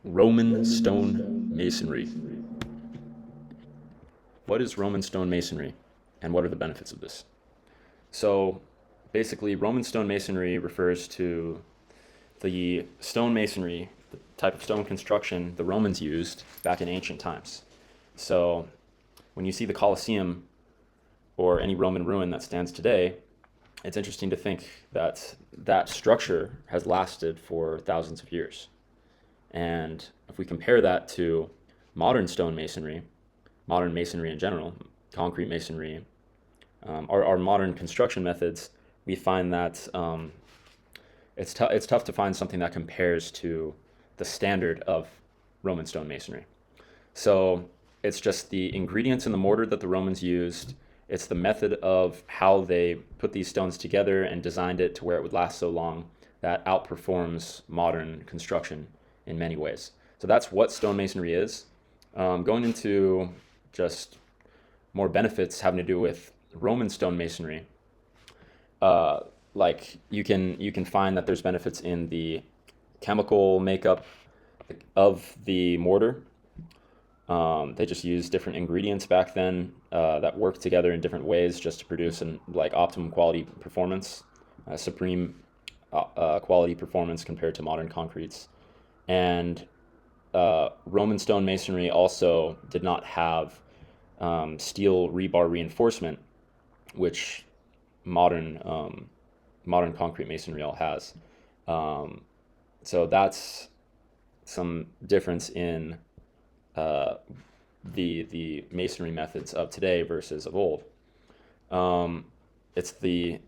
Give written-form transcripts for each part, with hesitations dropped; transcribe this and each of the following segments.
Roman stone masonry. What is Roman stone masonry, and what are the benefits of this? So, basically, Roman stone masonry refers to the stone masonry, the type of stone construction the Romans used back in ancient times. So, when you see the Colosseum or any Roman ruin that stands today, it's interesting to think that that structure has lasted for thousands of years. And if we compare that to modern stone masonry, modern masonry in general, concrete masonry, our modern construction methods, we find that it's tough to find something that compares to the standard of Roman stone masonry. So it's just the ingredients in the mortar that the Romans used. It's the method of how they put these stones together and designed it to where it would last so long that outperforms modern construction in many ways. So that's what stonemasonry is. Going into just more benefits having to do with Roman stonemasonry, like you can find that there's benefits in the chemical makeup of the mortar. They just used different ingredients back then that worked together in different ways just to produce an like optimum quality performance, supreme quality performance compared to modern concretes. And Roman stone masonry also did not have steel rebar reinforcement, which modern concrete masonry all has. Um, so that's some difference in uh, the masonry methods of today versus of old. Um, it's the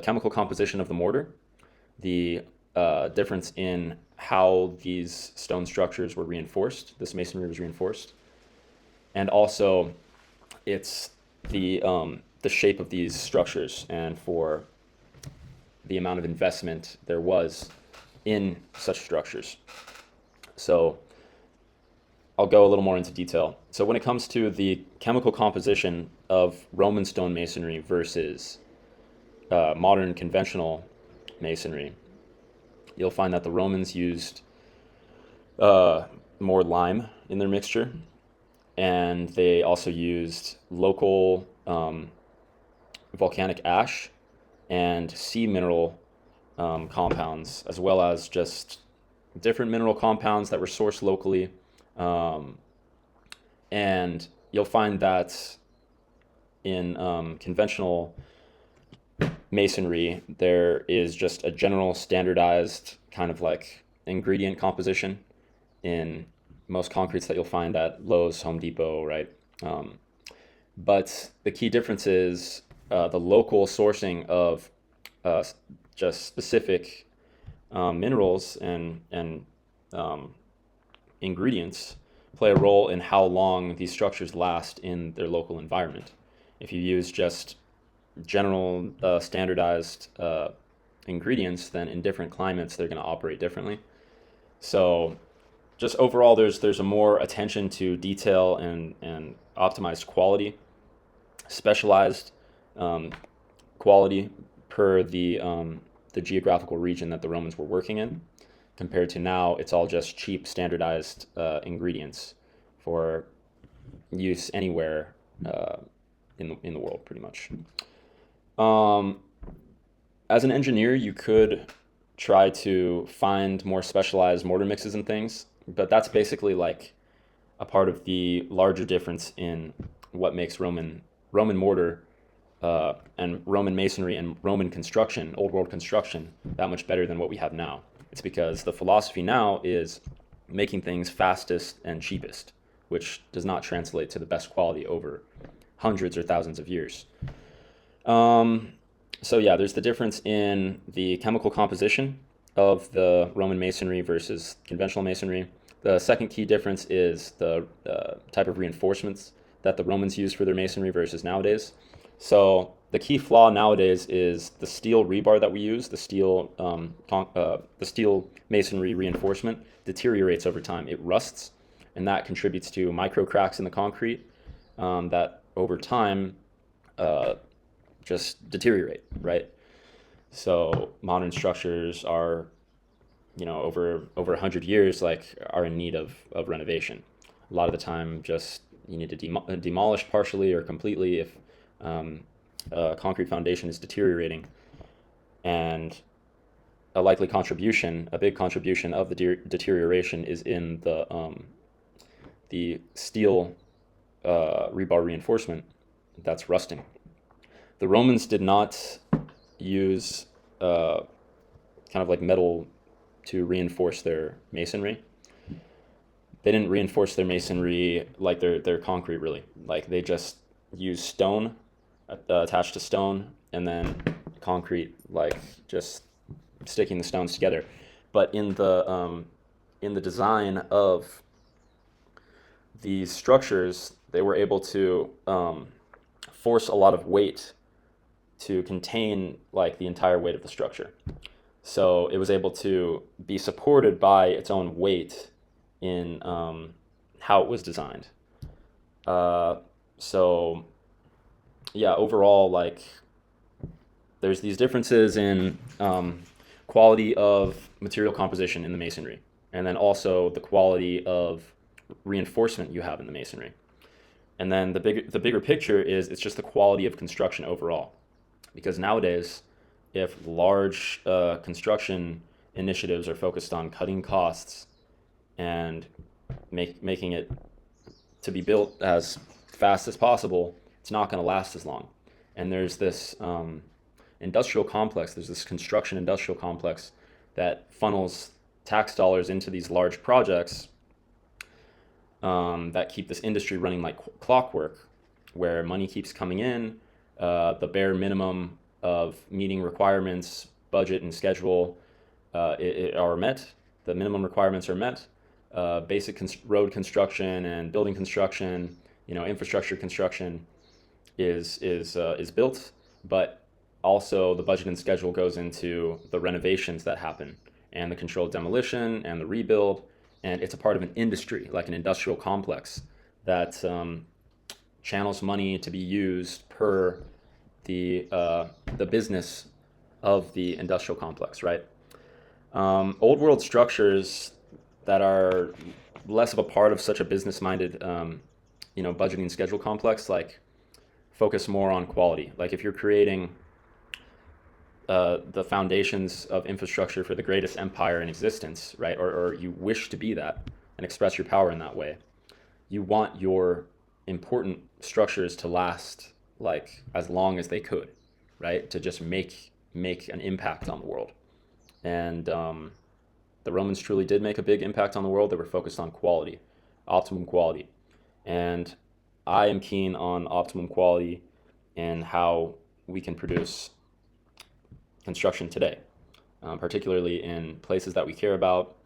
chemical composition of the mortar, the difference in how these stone structures were reinforced. This masonry was reinforced, and also it's the shape of these structures and for the amount of investment there was in such structures. So I'll go a little more into detail. So when it comes to the chemical composition of Roman stone masonry versus modern conventional masonry, you'll find that the Romans used more lime in their mixture, and they also used local volcanic ash and sea mineral compounds, as well as just different mineral compounds that were sourced locally. Um, and you'll find that in conventional masonry, there is just a general standardized kind of like ingredient composition in most concretes that you'll find at Lowe's, Home Depot, right? Um, but the key difference is the local sourcing of uh, just specific minerals and um, ingredients play a role in how long these structures last in their local environment. If you use just general standardized ingredients, then in different climates they're going to operate differently. So just overall, there's a more attention to detail and optimized quality, specialized um, quality per the geographical region that the Romans were working in, compared to now it's all just cheap standardized ingredients for use anywhere in the world, pretty much. Um, as an engineer, you could try to find more specialized mortar mixes and things, but that's basically like a part of the larger difference in what makes Roman mortar and Roman masonry and Roman construction, old world construction, that much better than what we have now. It's because the philosophy now is making things fastest and cheapest, which does not translate to the best quality over hundreds or thousands of years. Um, so yeah, there's the difference in the chemical composition of the Roman masonry versus conventional masonry. The second key difference is the type of reinforcements that the Romans used for their masonry versus nowadays. So the key flaw nowadays is the steel rebar that we use, the steel masonry reinforcement deteriorates over time. It rusts, and that contributes to micro cracks in the concrete that over time uh, just deteriorate, right? So modern structures are over 100 years, like, are in need of renovation. A lot of the time, just you need to demolish partially or completely if um, a concrete foundation is deteriorating, and a big contribution of the deterioration is in the steel rebar reinforcement that's rusting. The Romans did not use kind of like metal to reinforce their masonry. They didn't reinforce their masonry like their concrete, really. Like, they just used stone, attached to stone, and then concrete, like, just sticking the stones together. But in the design of these structures, they were able to force a lot of weight to contain, like, the entire weight of the structure. So it was able to be supported by its own weight in how it was designed. Uh, so yeah, overall, like, there's these differences in quality of material composition in the masonry, and then also the quality of reinforcement you have in the masonry. And then the bigger picture is it's just the quality of construction overall. Because nowadays, if large construction initiatives are focused on cutting costs and making it to be built as fast as possible, it's not going to last as long. And there's this there's this construction industrial complex that funnels tax dollars into these large projects that keep this industry running like clockwork, where money keeps coming in, the bare minimum of meeting requirements, budget, and schedule are met. The minimum requirements are met. Basic road construction and building construction, infrastructure construction is built, but also the budget and schedule goes into the renovations that happen and the controlled demolition and the rebuild, and it's a part of an industry, like an industrial complex that channels money to be used per the business of the industrial complex, right? Old world structures that are less of a part of such a business-minded, budgeting schedule complex, like, focus more on quality. Like, if you're creating the foundations of infrastructure for the greatest empire in existence, right, or you wish to be that and express your power in that way, you want your important structures to last, like, as long as they could, right, to just make an impact on the world. And the Romans truly did make a big impact on the world. They were focused on quality, optimum quality. And I am keen on optimum quality and how we can produce construction today, particularly in places that we care about,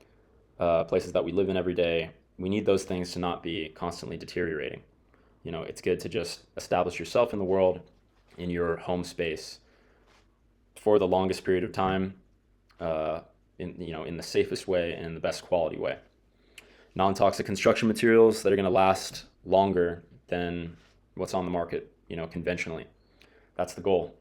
places that we live in every day. We need those things to not be constantly deteriorating. It's good to just establish yourself in the world, in your home space, for the longest period of time, in the safest way and the best quality way. Non-toxic construction materials that are going to last longer than what's on the market, conventionally. That's the goal.